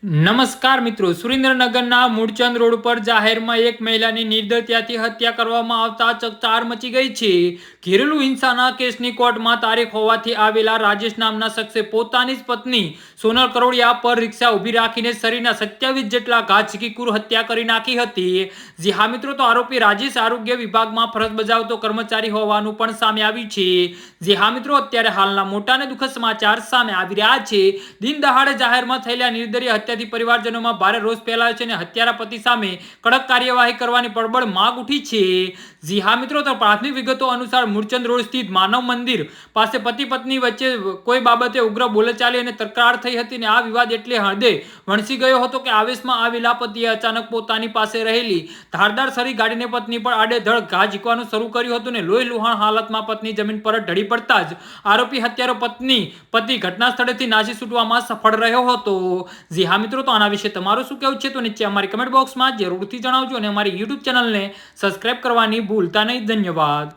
નમસ્કાર મિત્રો, સુરેન્દ્રનગરના મૂળચંદ રોડ પર જાહેરમાં એક મહિલાની નિર્દયતાથી હત્યા કરવામાં આવતા ચકચાર મચી ગઈ છે. ઘરેલુ હિંસાના કેસની કોર્ટમાં તારીખ હોવાથી આવેલા રાજેશ નામના શખ્સે પોતાની જ પત્ની સોનલ કરોડિયા પર રિક્ષા ઊભી રાખીને શરીરના 27 જેટલા ઘા ઝીકી કુર હત્યા કરી નાખી હતી. જી હા મિત્રો, તો આરોપી રાજેશ આરોગ્ય વિભાગમાં ફરજ બજાવતો કર્મચારી હોવાનું પણ સામે આવ્યું છે. જી હા મિત્રો, અત્યારે હાલના મોટા અને દુઃખદ સમાચાર સામે આવી રહ્યા છે. દિન દહાડે જાહેરમાં થયેલા નિર્દય હત્યાથી પરિવારજનોમાં ભારે રોષ ફેલાયો છે અને હત્યારા પતિ સામે કડક કાર્યવાહી કરવાની પ્રબળ માંગ ઉઠી છે. જી હા મિત્રો, તો પ્રાથમિક વિગતો અનુસાર મૂળચંદ રોડ સ્થિત માનવ મંદિર પાસે પતિ પત્ની વચ્ચે કોઈ બાબતે ઉગ્ર બોલાચાલી અને તકરાર થઈ હતી અને આ વિવાદ એટલે હદે વણસી ગયો હતો કે આવેશમાં આવેલા પતિએ અચાનક પોતાની પાસે રહેલી ધારદાર છરી કાઢીને પત્ની પર આડેધડ ઘા ઝીકવાનું શરૂ કર્યું હતું અને લોહી લુહાણ હાલતમાં પત્ની જમીન પર ઢળી પડતા જ આરોપી હત્યારો પતિ ઘટના સ્થળેથી નાસી છૂટવામાં સફળ રહ્યો હતો. જી હા મિત્રો, તો આના વિશે તમારું શું કહેવું છે તો નીચે અમારી કમેન્ટ બોક્સમાં જરૂરથી જણાવજો અને અમારી યુટ્યુબ ચેનલને સબસ્ક્રાઇબ કરવાની ભૂલતા નહીં. ધન્યવાદ.